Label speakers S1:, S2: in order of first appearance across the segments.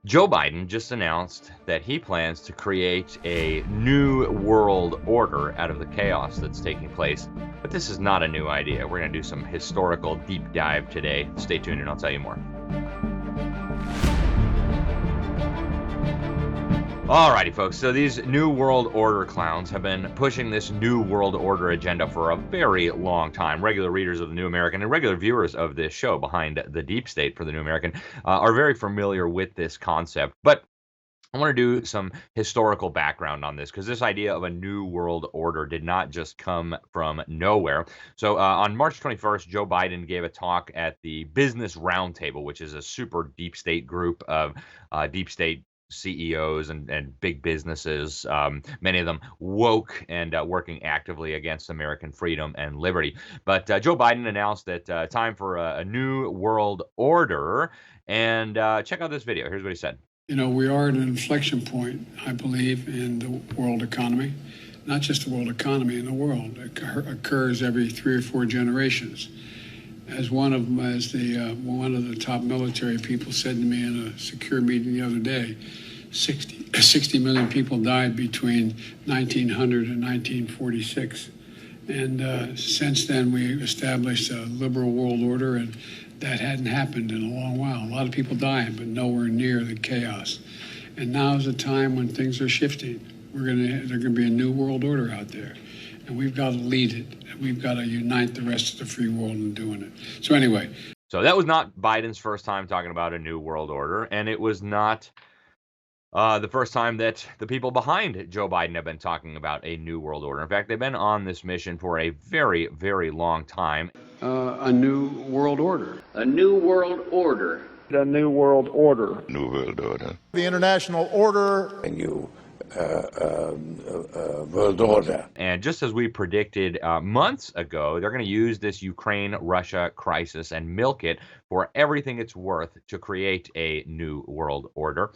S1: Joe Biden just announced that he plans to create a new world order out of the chaos that's taking place. But this is not a new idea. We're going to do some historical deep dive today. Stay tuned and I'll tell you more. Alrighty, folks. So these New World Order clowns have been pushing this New World Order agenda for a very long time. Regular readers of the New American and regular viewers of this show behind the deep state for the New American are very familiar with this concept. But I want to do some historical background on this because this idea of a new world order did not just come from nowhere. So on March 21st, Joe Biden gave a talk at the Business Roundtable, which is a super deep state group of deep state CEOs and big businesses, many of them woke and working actively against American freedom and liberty. But Joe Biden announced that time for a new world order. And check out this video. Here's what he said.
S2: You know, we are at an inflection point, I believe, in the world economy. Not just the world economy, in the world. It occurs every 3 or 4 generations. As one of the top military people said to me in a secure meeting the other day, 60 million people died between 1900 and 1946. And since then, we established a liberal world order, and that hadn't happened in a long while. A lot of people dying, but nowhere near the chaos. And now is a time when things are shifting. There's going to be a new world order out there, and we've got to lead it. And we've got to unite the rest of the free world in doing it. So anyway.
S1: So that was not Biden's first time talking about a new world order, and it was not the first time that the people behind Joe Biden have been talking about a new world order. In fact, they've been on this mission for a very, very long time.
S2: A new world order.
S3: A new world order.
S4: A new world order.
S5: New world order.
S6: The international order.
S5: A new world order.
S1: And just as we predicted months ago, they're going to use this Ukraine-Russia crisis and milk it for everything it's worth to create a new world order.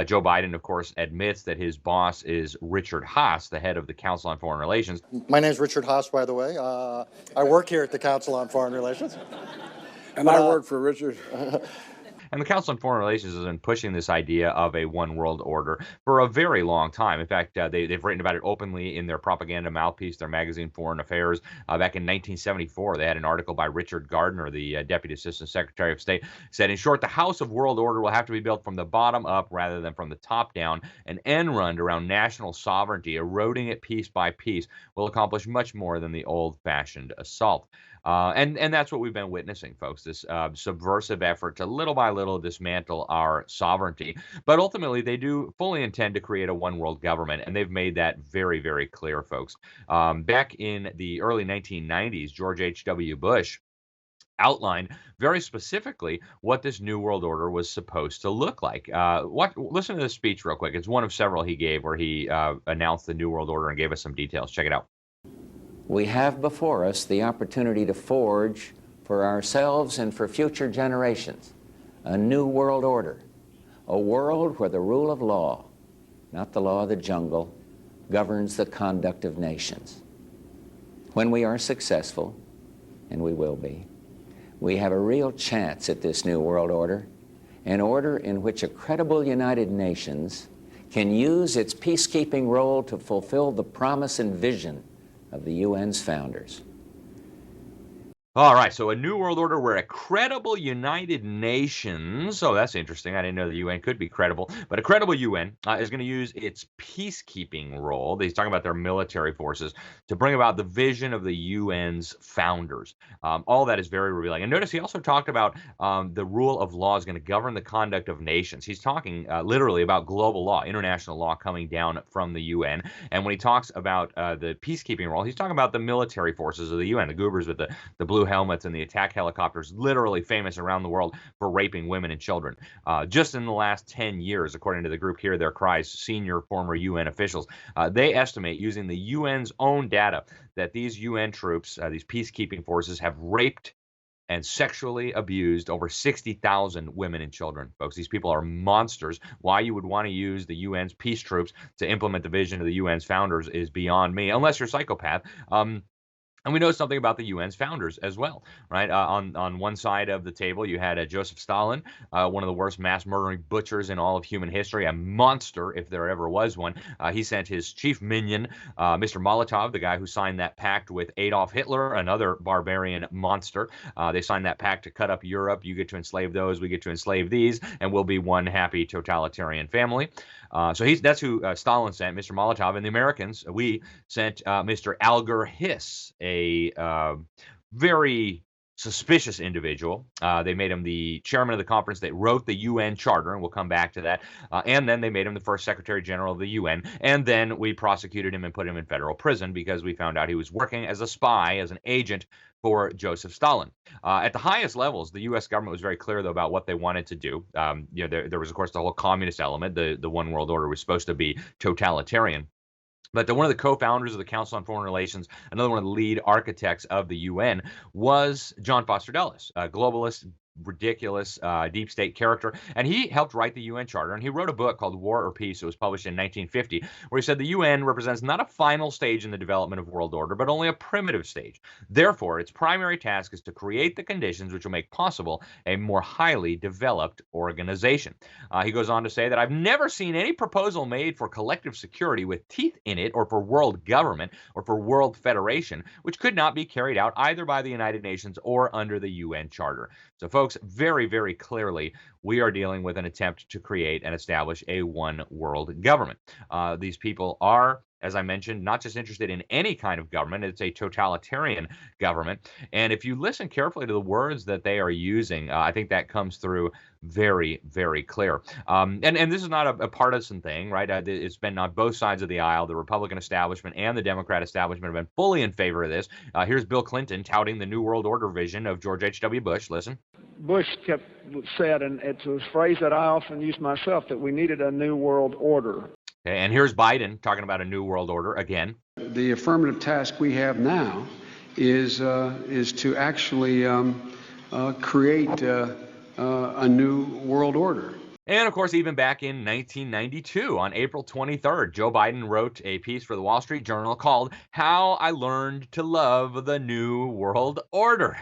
S1: Joe Biden, of course, admits that his boss is Richard Haass, the head of the Council on Foreign Relations.
S7: My name's Richard Haass, by the way. I work here at the Council on Foreign Relations.
S4: And I work for Richard.
S1: And the Council on Foreign Relations has been pushing this idea of a one world order for a very long time. In fact, they've written about it openly in their propaganda mouthpiece, their magazine Foreign Affairs. Back in 1974, they had an article by Richard Gardner, the Deputy Assistant Secretary of State, said, in short, the House of World Order will have to be built from the bottom up rather than from the top down. An end run around national sovereignty, eroding it piece by piece, will accomplish much more than the old-fashioned assault. And that's what we've been witnessing, folks, this subversive effort to little by little dismantle our sovereignty. But ultimately, they do fully intend to create a one world government, and they've made that very, very clear, folks. Back in the early 1990s, George H.W. Bush outlined very specifically what this new world order was supposed to look like. Listen to this speech real quick. It's one of several he gave where he announced the new world order and gave us some details. Check it out.
S8: We have before us the opportunity to forge for ourselves and for future generations a new world order, a world where the rule of law, not the law of the jungle, governs the conduct of nations. When we are successful, and we will be, we have a real chance at this new world order, an order in which a credible United Nations can use its peacekeeping role to fulfill the promise and vision of the UN's founders.
S1: All right, so a new world order where a credible United Nations, oh, that's interesting. I didn't know the UN could be credible, but a credible UN is going to use its peacekeeping role. He's talking about their military forces to bring about the vision of the UN's founders. All that is very revealing. And notice he also talked about the rule of law is going to govern the conduct of nations. He's talking literally about global law, international law coming down from the UN. And when he talks about the peacekeeping role, he's talking about the military forces of the UN, the goobers with the blue helmets and the attack helicopters, literally famous around the world for raping women and children. Just in the last 10 years, according to the group Hear Their Cries, senior former UN officials, they estimate using the UN's own data that these UN troops, these peacekeeping forces, have raped and sexually abused over 60,000 women and children. Folks, these people are monsters. Why you would want to use the UN's peace troops to implement the vision of the UN's founders is beyond me, unless you're a psychopath. And we know something about the UN's founders as well, right? On one side of the table, you had Joseph Stalin, one of the worst mass murdering butchers in all of human history, a monster if there ever was one. He sent his chief minion, Mr. Molotov, the guy who signed that pact with Adolf Hitler, another barbarian monster. They signed that pact to cut up Europe. You get to enslave those, we get to enslave these, and we'll be one happy totalitarian family. So that's who Stalin sent, Mr. Molotov, and the Americans. We sent Mr. Alger Hiss, a very suspicious individual. They made him the chairman of the conference that wrote the UN Charter, and we'll come back to that. And then they made him the first Secretary General of the UN. And then we prosecuted him and put him in federal prison because we found out he was working as a spy, as an agent for Joseph Stalin. At the highest levels, the U.S. government was very clear, though, about what they wanted to do. There was, of course, the whole communist element. The one world order was supposed to be totalitarian. But one of the co-founders of the Council on Foreign Relations, another one of the lead architects of the UN, was John Foster Dulles, a globalist, ridiculous deep state character, and he helped write the UN Charter, and he wrote a book called War or Peace. It was published in 1950, where he said the UN represents not a final stage in the development of world order, but only a primitive stage. Therefore, its primary task is to create the conditions which will make possible a more highly developed organization. He goes on to say that I've never seen any proposal made for collective security with teeth in it, or for world government, or for world federation, which could not be carried out either by the United Nations or under the UN Charter. So, folks, very, very clearly, we are dealing with an attempt to create and establish a one world government. These people are, as I mentioned, not just interested in any kind of government. It's a totalitarian government. And if you listen carefully to the words that they are using, I think that comes through very, very clear. And this is not a partisan thing, right? It's been on both sides of the aisle. The Republican establishment and the Democrat establishment have been fully in favor of this. Here's Bill Clinton touting the New World Order vision of George H.W. Bush. Listen.
S4: Bush said, and it's a phrase that I often use myself, that we needed a new world order.
S1: Okay, and here's Biden talking about a new world order again.
S9: The affirmative task we have now is to actually create a new world order.
S1: And of course, even back in 1992, on April 23rd, Joe Biden wrote a piece for the Wall Street Journal called "How I Learned to Love the New World Order."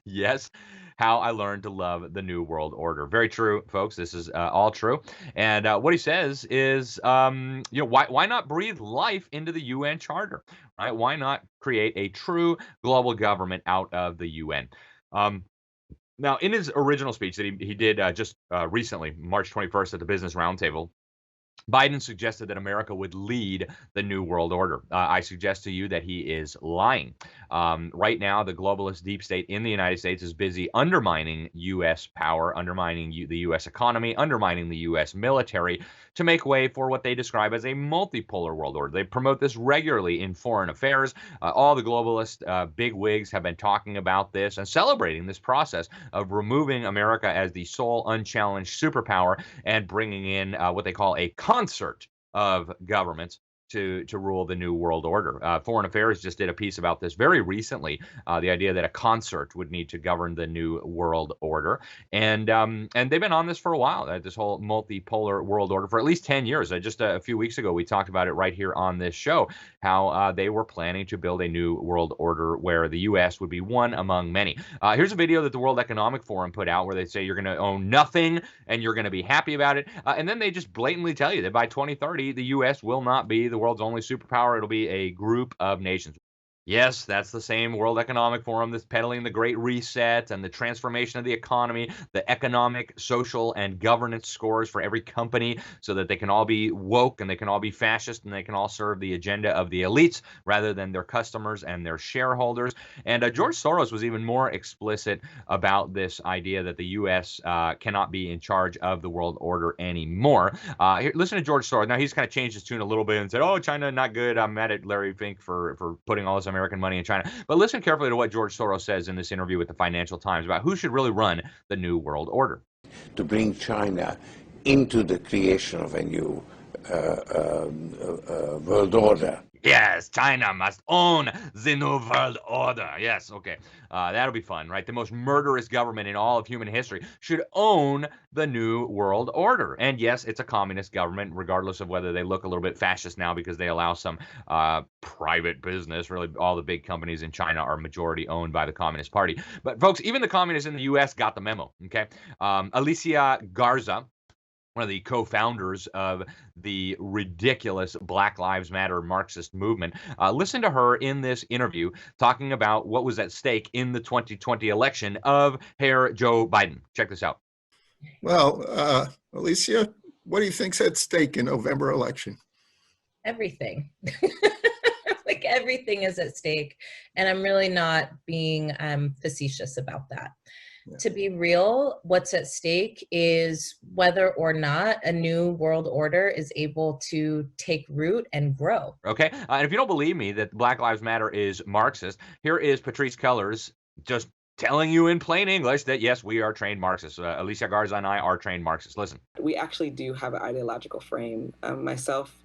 S1: Yes. How I Learned to Love the New World Order. Very true, folks. This is all true. And what he says is, why not breathe life into the UN Charter, right? Why not create a true global government out of the UN? Now, in his original speech that he did just recently, March 21st at the Business Roundtable, Biden suggested that America would lead the New World Order. I suggest to you that he is lying. Right now, the globalist deep state in the United States is busy undermining U.S. power, undermining the U.S. economy, undermining the U.S. military to make way for what they describe as a multipolar world order. They promote this regularly in foreign affairs. All the globalist bigwigs have been talking about this and celebrating this process of removing America as the sole unchallenged superpower and bringing in what they call a concert of governments to rule the new world order. Foreign Affairs just did a piece about this very recently, the idea that a concert would need to govern the new world order. And they've been on this for a while, this whole multipolar world order for at least 10 years. Just a few weeks ago, we talked about it right here on this show, how they were planning to build a new world order where the U.S. would be one among many. Here's a video that the World Economic Forum put out where they say you're going to own nothing and you're going to be happy about it. And then they just blatantly tell you that by 2030, the U.S. will not be the world's only superpower. It'll be a group of nations. Yes, that's the same World Economic Forum that's peddling the Great Reset and the transformation of the economy, the economic, social, and governance scores for every company so that they can all be woke and they can all be fascist and they can all serve the agenda of the elites rather than their customers and their shareholders. And George Soros was even more explicit about this idea that the U.S. Cannot be in charge of the world order anymore. Here, listen to George Soros. Now, he's kind of changed his tune a little bit and said, oh, China, not good. I'm mad at Larry Fink for putting all this American money in China. But listen carefully to what George Soros says in this interview with the Financial Times about who should really run the new world order.
S5: To bring China into the creation of a new world order.
S1: Yes, China must own the New World Order. Yes, okay. That'll be fun, right? The most murderous government in all of human history should own the New World Order. And yes, it's a communist government, regardless of whether they look a little bit fascist now because they allow some private business. Really, all the big companies in China are majority owned by the Communist Party. But folks, even the communists in the U.S. got the memo, okay? Alicia Garza, one of the co-founders of the ridiculous Black Lives Matter Marxist movement. Listen to her in this interview talking about what was at stake in the 2020 election of Herr Joe Biden. Check this out.
S10: Well, Alicia, what do you think's at stake in November election?
S11: Everything. Like everything is at stake. And I'm really not being facetious about that. Yeah. To be real, what's at stake is whether or not a new world order is able to take root and grow.
S1: Okay. And if you don't believe me that Black Lives Matter is Marxist, here is Patrisse Cullors just telling you in plain English that, yes, we are trained Marxists. Alicia Garza and I are trained Marxists. Listen.
S12: We actually do have an ideological frame. Myself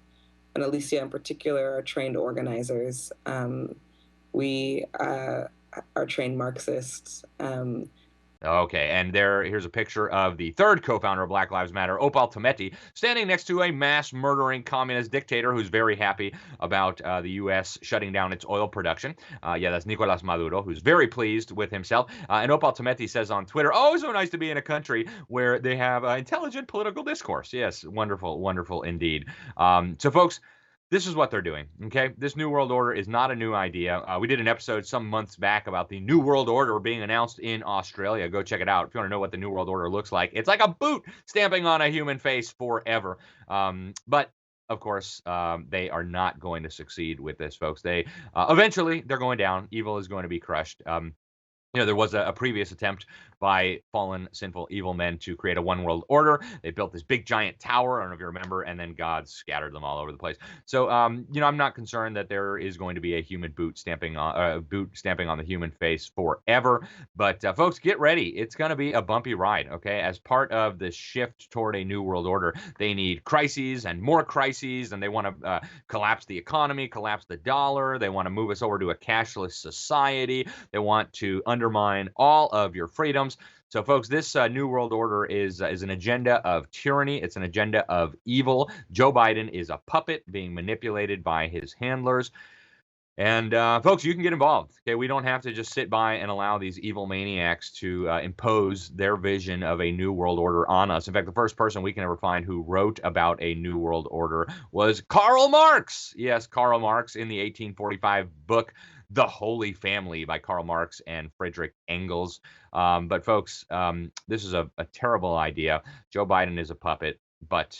S12: and Alicia in particular are trained organizers. We are trained Marxists.
S1: Okay, and here's a picture of the third co-founder of Black Lives Matter, Opal Tometi, standing next to a mass-murdering communist dictator who's very happy about the U.S. shutting down its oil production. Yeah, that's Nicolas Maduro, who's very pleased with himself. And Opal Tometi says on Twitter, "Oh, so nice to be in a country where they have intelligent political discourse." Yes, wonderful, wonderful indeed. So, folks, this is what they're doing, okay? This New World Order is not a new idea. We did an episode some months back about the New World Order being announced in Australia. Go check it out if you want to know what the New World Order looks like. It's like a boot stamping on a human face forever. But, of course, they are not going to succeed with this, folks. Eventually, they're going down. Evil is going to be crushed. There was a previous attempt by fallen, sinful, evil men to create a one world order. They built this big giant tower, I don't know if you remember, and then God scattered them all over the place. So, I'm not concerned that there is going to be a human boot stamping on the human face forever. But folks, get ready. It's going to be a bumpy ride, okay? As part of the shift toward a new world order, they need crises and more crises, and they want to collapse the economy, collapse the dollar. They want to move us over to a cashless society. They want to undermine all of your freedoms. So, folks, this New World Order is an agenda of tyranny. It's an agenda of evil. Joe Biden is a puppet being manipulated by his handlers. And, folks, you can get involved. Okay, we don't have to just sit by and allow these evil maniacs to impose their vision of a new world order on us. In fact, the first person we can ever find who wrote about a new world order was Karl Marx. Yes, Karl Marx in the 1845 book The Holy Family by Karl Marx and Friedrich Engels. But folks, this is a terrible idea. Joe Biden is a puppet, but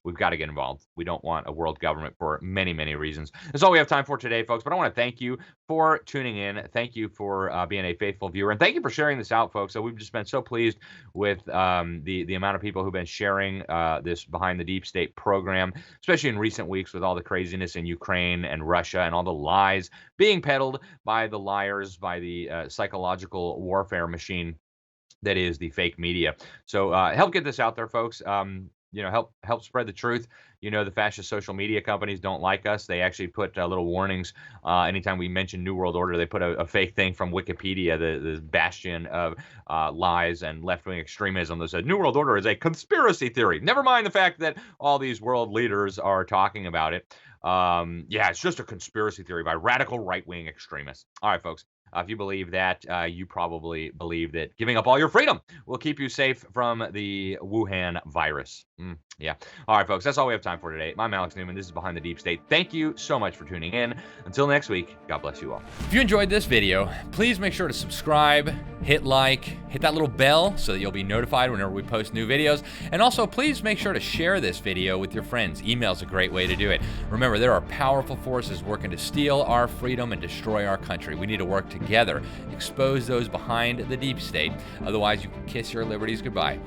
S1: we've got to get involved. We don't want a world government for many, many reasons. That's all we have time for today, folks. But I want to thank you for tuning in. Thank you for being a faithful viewer. And thank you for sharing this out, folks. So we've just been so pleased with the amount of people who've been sharing this Behind the Deep State program, especially in recent weeks with all the craziness in Ukraine and Russia and all the lies being peddled by the liars, by the psychological warfare machine that is the fake media. So help get this out there, folks. Help spread the truth. The fascist social media companies don't like us. They actually put little warnings anytime we mention New World Order. They put a fake thing from Wikipedia, the bastion of lies and left-wing extremism, that said New World Order is a conspiracy theory. Never mind the fact that all these world leaders are talking about it. It's just a conspiracy theory by radical right-wing extremists. All right, folks. If you believe that, you probably believe that giving up all your freedom will keep you safe from the Wuhan virus. Yeah. All right, folks, that's all we have time for today. I'm Alex Newman. This is Behind the Deep State. Thank you so much for tuning in. Until next week, God bless you all.
S13: If you enjoyed this video, please make sure to subscribe, hit like, hit that little bell so that you'll be notified whenever we post new videos. And also, please make sure to share this video with your friends. Email's a great way to do it. Remember, there are powerful forces working to steal our freedom and destroy our country. We need to work together, expose those behind the deep state. Otherwise, you can kiss your liberties goodbye.